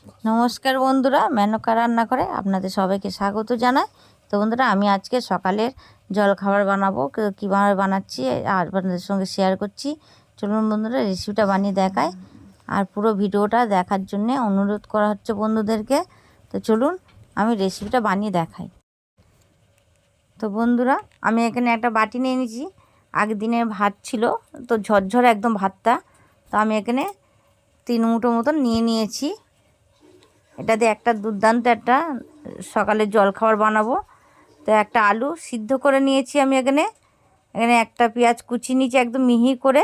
নমস্কার বন্ধুরা, মেনকা রান্নাঘরে আপনাদের সবাইকে স্বাগত জানাই। তো বন্ধুরা, আমি আজকে সকালের জলখাবার বানাবো, কীভাবে বানাচ্ছি আর আপনাদের সঙ্গে শেয়ার করছি। চলুন বন্ধুরা, রেসিপিটা বানিয়ে দেখাই। আর পুরো ভিডিওটা দেখার জন্যে অনুরোধ করা হচ্ছে বন্ধুদেরকে। তো চলুন আমি রেসিপিটা বানিয়ে দেখাই। তো বন্ধুরা, আমি এখানে একটা বাটি নিয়ে নিয়েছি। আগের দিনের ভাত ছিল, তো ঝরঝরে একদম ভাতটা। তো আমি এখানে 3 মুঠো মতন নিয়ে নিয়েছি। এটা দিয়ে একটা দুর্দান্ত একটা সকালের জলখাবার বানাবো। তো একটা আলু সিদ্ধ করে নিয়েছি আমি এখানে। একটা পেঁয়াজ কুচি নিয়েছি একদম মিহি করে।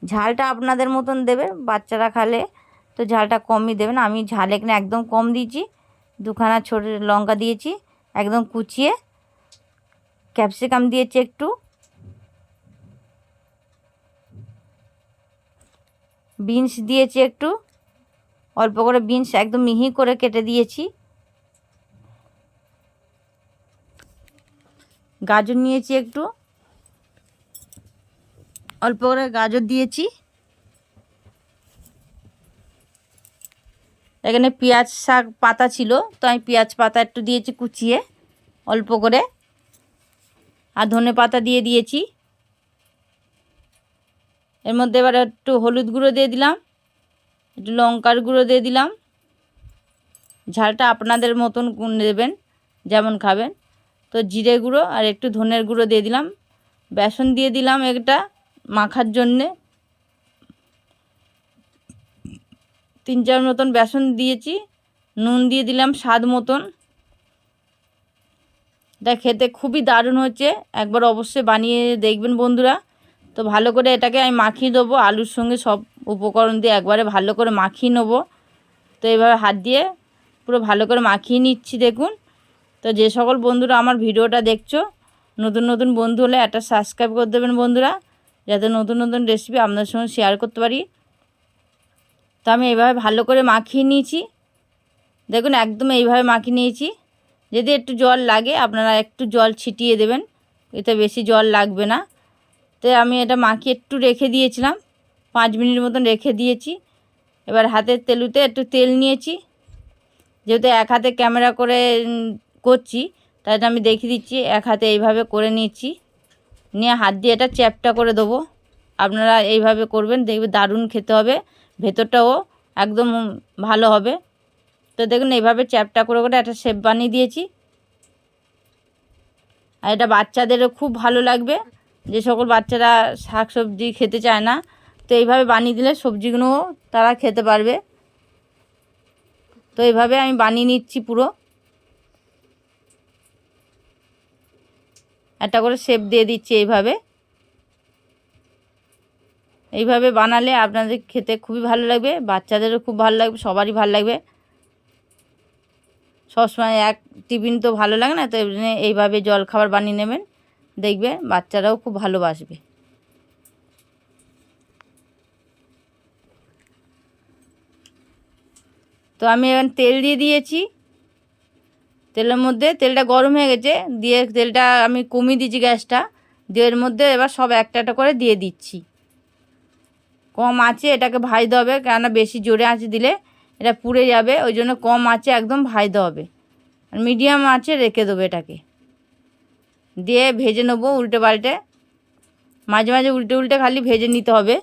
ঝালটা আপনাদের মতন দেবে, বাচ্চারা খালে তো ঝালটা কমই দেবেন। আমি ঝাল এখানে একদম কম দিয়েছি। 2খানা ছোট লঙ্কা দিয়েছি একদম কুচিয়ে। ক্যাপসিকাম দিয়েছি একটু, বিনস দিয়েছি একটু অল্প করে, বিনস একদম মিহি করে কেটে দিয়েছি। গাজর নিয়েছি একটু, অল্প করে গাজর দিয়েছি। এখানে পেঁয়াজ শাক পাতা ছিল, তো আমি পেঁয়াজ পাতা একটু দিয়েছি কুচিয়ে অল্প করে। আর ধনে পাতা দিয়ে দিয়েছি। এর মধ্যে এবার একটু হলুদ গুঁড়ো দিয়ে দিলাম, একটু লঙ্কার গুঁড়ো দিয়ে দিলাম। ঝালটা আপনাদের মতন দেবেন, যেমন খাবেন। তো জিরে গুঁড়ো আর একটু ধনের গুঁড়ো দিয়ে দিলাম। বেসন দিয়ে দিলাম একটা মাখার জন্যে। 3-4 মতন বেসন দিয়েছি। নুন দিয়ে দিলাম স্বাদ মতন। এটা খেতে খুবই দারুণ হচ্ছে, একবার অবশ্যই বানিয়ে দেখবেন বন্ধুরা। তো ভালো করে এটাকে আমি মাখিয়ে দেবো আলুর সঙ্গে, সব উপকরণ দিয়ে একবারে ভালো করে মাখিয়ে নেবো। তো এইভাবে হাত দিয়ে পুরো ভালো করে মাখিয়ে নিচ্ছি দেখুন। তো যে সকল বন্ধুরা আমার ভিডিওটা দেখছো, নতুন নতুন বন্ধু হলে একটা সাবস্ক্রাইব করে দেবেন বন্ধুরা, যাতে নতুন নতুন রেসিপি আপনাদের সঙ্গে শেয়ার করতে পারি। তো আমি এইভাবে ভালো করে মাখিয়ে নিয়েছি দেখুন, একদম এইভাবে মাখিয়ে নিয়েছি। যদি একটু জল লাগে আপনারা একটু জল ছিটিয়ে দেবেন, এতে বেশি জল লাগবে না। তো আমি এটা মাখিয়ে একটু রেখে দিয়েছিলাম, 5 মিনিট মতন রেখে দিয়েছি। এবার হাতের তেলুতে একটু তেল নিয়েছি। যেহেতু এক হাতে ক্যামেরা করে করছি, তাই আমি দেখিয়ে দিচ্ছি। এক হাতে এইভাবে করে নিয়েছি, নিয়ে হাত দিয়ে এটা চ্যাপটা করে দেবো। আপনারা এইভাবে করবেন, দেখবে দারুণ খেতে হবে, ভেতরটাও একদম ভালো হবে। তো দেখুন এইভাবে চ্যাপটা করে করে একটা শেপ বানিয়ে দিয়েছি। আর এটা বাচ্চাদেরও খুব ভালো লাগবে, যে সকল বাচ্চারা শাক সবজি খেতে চায় না। তো এইভাবে বানিয়ে দিলে সবজিগুলোও তারা খেতে পারবে। তো এইভাবে আমি বানিয়ে নিচ্ছি পুরো। একটা করে শেপ দিয়ে দিচ্ছি এইভাবে। এইভাবে বানালে আপনাদের খেতে খুবই ভালো লাগবে, বাচ্চাদেরও খুব ভালো লাগবে, সবারই ভালো লাগবে। সবসময় এক টিফিন তো ভালো লাগে না, তো এইভাবে জলখাবার বানিয়ে নেবেন, দেখবে বাচ্চারাও খুব ভালোবাসবে। তো আমি এবার তেল দিয়ে দিয়েছি। তেলের মধ্যে তেলটা গরম হয়ে গেছে, দিয়ে তেলটা আমি কমিয়ে দিয়েছি গ্যাসটা। দিয়ে এর মধ্যে এবার সব একটা একটা করে দিয়ে দিচ্ছি। কম আঁচে এটাকে ভাজতে হবে, কেননা বেশি জোরে আঁচে দিলে এটা পুড়ে যাবে, ওই জন্য কম আঁচে একদম ভাজতে হবে। আর মিডিয়াম আঁচে রেখে দেবো এটাকে। দিয়ে ভেজে নেবো উল্টে পাল্টে, মাঝে মাঝে উল্টে উল্টে খালি ভেজে নিতে হবে।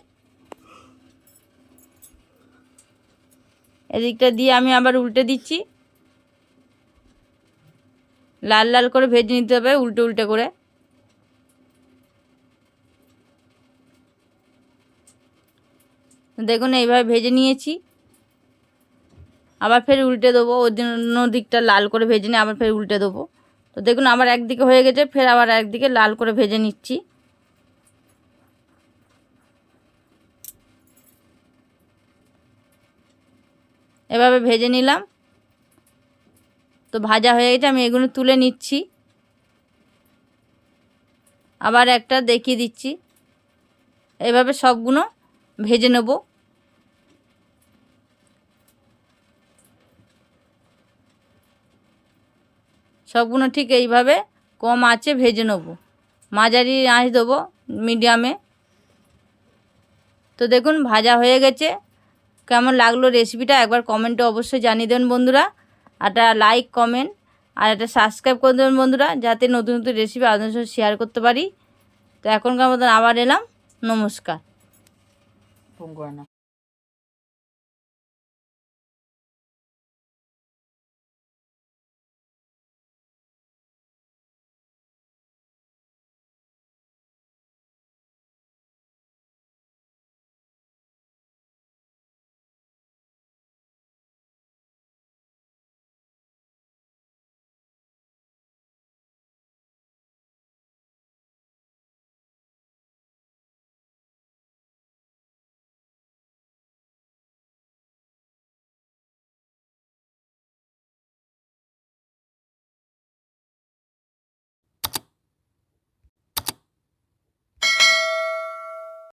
এদিকটা দিয়ে আমি আবার উল্টে দিচ্ছি, লাল লাল করে ভেজে নিতে হবে উল্টে উল্টে করে। দেখুন এইভাবে ভেজে নিয়েছি। আবার ফের উল্টে দেবো, অন্য দিকটা লাল করে ভেজে নিয়ে আবার ফের উল্টে দেবো। তো দেখুন আমার একদিকে হয়ে গেছে, ফের আবার একদিকে লাল করে ভেজে নিচ্ছি। এভাবে ভেজে নিলাম। তো ভাজা হয়ে গেছে, আমি এগুলো তুলে নিচ্ছি। আবার একটা দেখিয়ে দিচ্ছি, এভাবে সবগুলো ভেজে নেব। সবগুলো ঠিক এইভাবে কম আঁচে ভেজে নেব, মাঝারি আঁচ দেবো মিডিয়ামে। তো দেখুন ভাজা হয়ে গেছে, কেমন লাগলো রেসিপিটা একবার কমেন্টে অবশ্যই জানিয়ে দেবেন বন্ধুরা। আর একটা লাইক কমেন্ট আর একটা সাবস্ক্রাইব করে দেবেন বন্ধুরা, যাতে নতুন নতুন রেসিপি আপনাদের সাথে শেয়ার করতে পারি। তো এখনকার মতন আবার এলাম, নমস্কার।